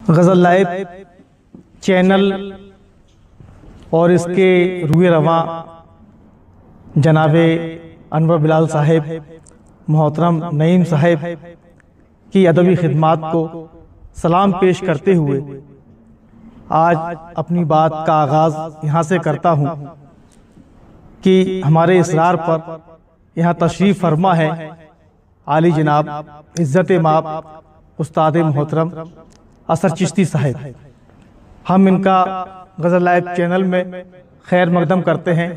गज़ल live channel और इसके रूए रवां जनाबे अनवर बिलाल साहिब, मोहतरम नईम साहिब की अदबी खिदमात को सलाम पेश करते हुए आज अपनी बात का आगाज़ यहाँ से करता हूँ कि हमारे इसरार पर यहाँ तशरीफ़ फरमा है आली जनाब इज़्ज़त माब उस्ताद मोहतरम असर चिश्ती साहिब। हम इनका गज़ल लाइव चैनल में खैर मकदम करते हैं,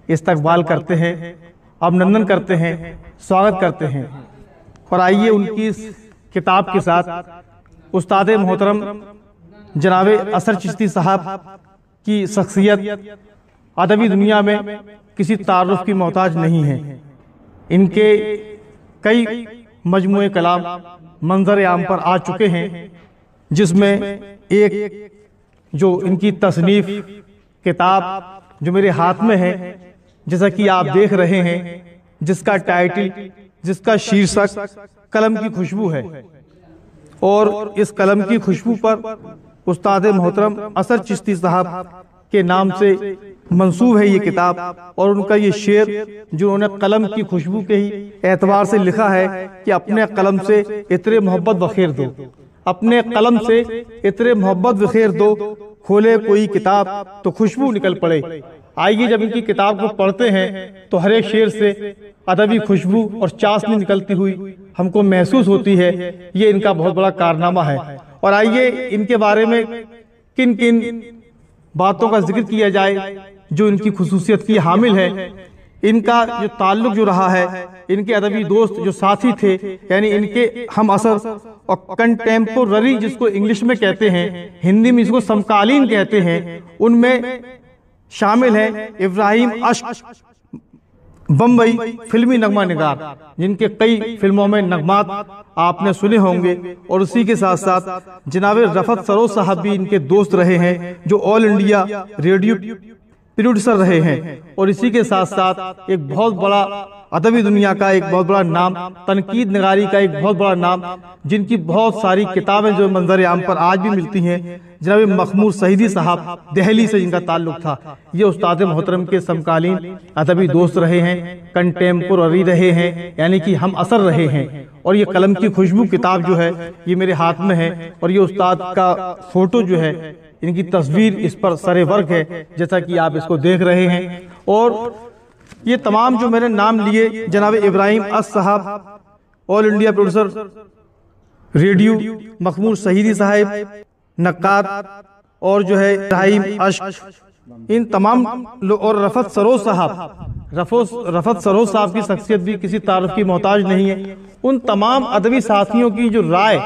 इस्तकबाल करते हैं, अभिनंदन करते हैं, स्वागत करते हैं। और आइए उनकी इस किताब के साथ उस्ताद मोहतरम जनाबे असर चिश्ती साहब की शख्सियत अदबी दुनिया में किसी तारुफ की मोहताज नहीं है। इनके कई मजमूए कलाम मंजर आम पर आ चुके हैं, जिसमें एक जो इनकी तसनीफ किताब जो मेरे हाथ में है, जैसा कि आप देख रहे हैं, जिसका टाइटल, जिसका शीर्षक कलम की खुशबू है। और इस कलम की खुशबू पर उस्ताद मोहतरम असर चिश्ती साहब के नाम से मंसूब है ये किताब। और उनका ये शेर जो उन्होंने कलम की खुशबू के ही एतबार से लिखा है कि अपने कलम से इतरे मोहब्बत बखेर दो, अपने कलम से इतरे मोहब्बत बखेर दो, खोले कोई किताब तो खुशबू निकल पड़े। आइए जब इनकी किताब को पढ़ते हैं तो हर एक शेर से अदबी खुशबू और चाशनी निकलती हुई हमको महसूस होती है। ये इनका बहुत बड़ा कारनामा है। और आइए इनके बारे में किन किन बातों का जिक्र किया जाए जो इनकी खुसूसियत की हामिल है। इनका जो ताल्लुक जो रहा है, इनके अदबी दोस्त जो साथी थे, यानी इनके हम असर और कंटेम्पोररी जिसको इंग्लिश में कहते हैं, हिंदी में इसको समकालीन कहते हैं, उनमें शामिल है इब्राहिम अश्क बम्बई फिल्मी नगमा निगार, जिनके कई फिल्मों में नगमात आपने सुने होंगे। और उसी के साथ साथ जनाब रफत सरोज साहब भी इनके दोस्त रहे हैं, जो ऑल इंडिया रेडियो प्रोड्यूसर रहे हैं। और इसी के साथ साथ एक बहुत बड़ा अदबी दुनिया का एक बहुत बड़ा नाम, तनकीद नगारी का एक बहुत बड़ा नाम, जिनकी बहुत सारी किताबें जो मंजर आम पर आज भी मिलती हैं, जनाब मखमूर सईदी साहब, दिल्ली से जिनका ताल्लुक था। ये उस्ताद मोहतरम के समकालीन अदबी दोस्त रहे हैं, कंटेम्पोररी रहे हैं, यानी कि हम असर रहे हैं। और ये कलम की खुशबू किताब जो है ये मेरे हाथ में है। और ये उस्ताद का फोटो जो है, इनकी तस्वीर इस पर सरे वर्क है, जैसा कि आप इसको देख रहे हैं। और ये तमाम जो मैंने नाम लिए, जनाब इब्राहिम अस साहब all India producer radio, Makhmoor Saeedi साहब नक्काद, और जो है इब्राहिम अश्क, इन तमाम लोग, और रफत सरोज साहब, रफत सरोज साहब की शख्सियत भी किसी तारुफ की मोहताज नहीं है। उन तमाम अदबी साथियों की जो राय,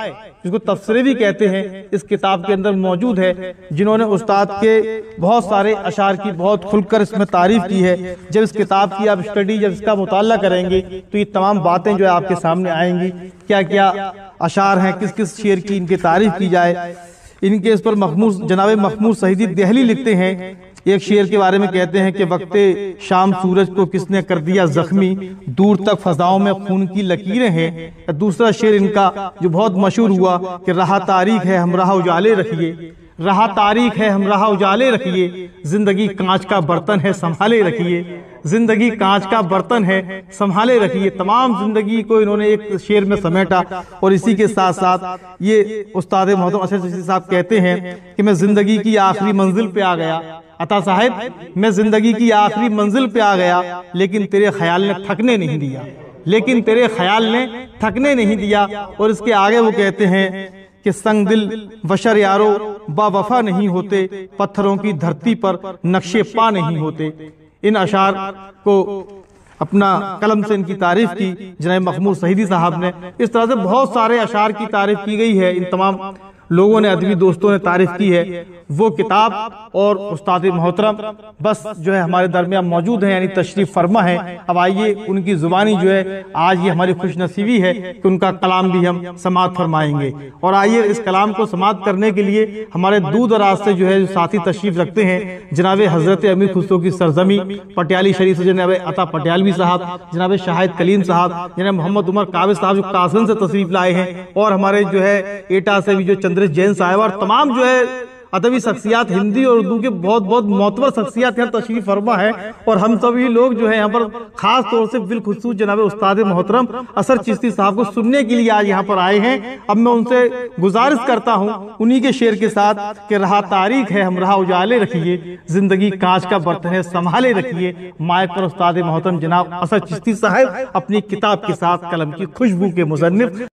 जिसको तफसीरे भी कहते हैं, इस किताब के अंदर मौजूद है, जिन्होंने उस्ताद के बहुत सारे अशार की बहुत खुलकर इसमें तारीफ की है। जब इस किताब की आप स्टडी, जब इसका मुताला करेंगे तो ये तमाम बातें जो है आपके सामने आएंगी, क्या क्या अशार हैं, किस किस शेर की इनकी तारीफ की जाए। इनके इस पर जनाब मखमूर सईदी दिल्ली लिखते हैं, एक शेर के बारे में कहते हैं कि वक्ते शाम सूरज को किसने कर दिया जख्मी, दूर तक फजाओं में खून की लकीरें हैं। दूसरा शेर इनका जो बहुत मशहूर हुआ कि रहा तारीख है हमराह उजाले रखिए, रहा तारीख है हमराह उजाले रखिए, जिंदगी कांच का बर्तन है संभाले रखिए, जिंदगी कांच का बर्तन है संभाले रखिए। तमाम जिंदगी को इन्होंने एक शेर में समेटा। और इसी के साथ साथ ये उस्ताद मोहतरम असर चिश्ती साहब कहते हैं कि मैं जिंदगी की आखिरी मंजिल पे आ गया, अता साहिब मैं जिंदगी की आखिरी मंजिल पे आ गया, लेकिन तेरे ख्याल ने थकने नहीं दिया, लेकिन तेरे ख्याल ने थकने नहीं दिया। और इसके आगे वो कहते हैं कि संग दिल बशर यारो बावफा नहीं होते, पत्थरों की धरती पर नक्शे पा नहीं होते। इन अशार को अपना कलम से इनकी तारीफ की जनाब मखमूर सईदी साहब ने। इस तरह से बहुत सारे अशार की तारीफ की गई है, इन तमाम लोगों ने, अदबी दोस्तों ने तारीफ की है। वो किताब और उस्ताद मोहतरम बस जो है हमारे दरमियान मौजूद है, यानी तशरीफ फरमा है। अब आइए उनकी जुबानी जो है, आज ये हमारी खुशनसीबी है कि उनका कलाम भी हम समाअत फरमाएंगे। और आइए इस कलाम को समाअत करने के लिए हमारे दूर दराज से जो है जो साथी तशरीफ रखते हैं, जनाब हजरत अमीर खुसरो की सरजमी पटियाली शरीफ से जनाब अता पटियालवी साहब, जनाब शाहिद कलीम साहब, जनाब मोहम्मद उमर काबिज साहब जो कासन से तशरीफ लाए हैं, और हमारे जो है एटा से भी जो चंद्र अंग्रेज जैन साहब और तमाम जो है अदबी शख्सियात हिंदी और उर्दू के बहुत बहुत मोतबर शख्सियात यहाँ तशरीफ फरमा है। और हम सभी लोग जो है यहाँ पर खास तौर से बिलखुसूस जनाब उस्ताद मोहतरम असर चिश्ती साहब को सुनने के लिए आज यहाँ पर आए हैं। अब मैं उनसे गुजारिश करता हूँ उन्हीं के शेर के साथ कि रहा तारीख है हम राह उजाले रखिए, जिंदगी कांच का बर्तन है संभाले रखिए। माइक पर उस्ताद मोहतरम जनाब असर चिश्ती साहब अपनी किताब के साथ कलम की खुशबू के मुसन्निफ।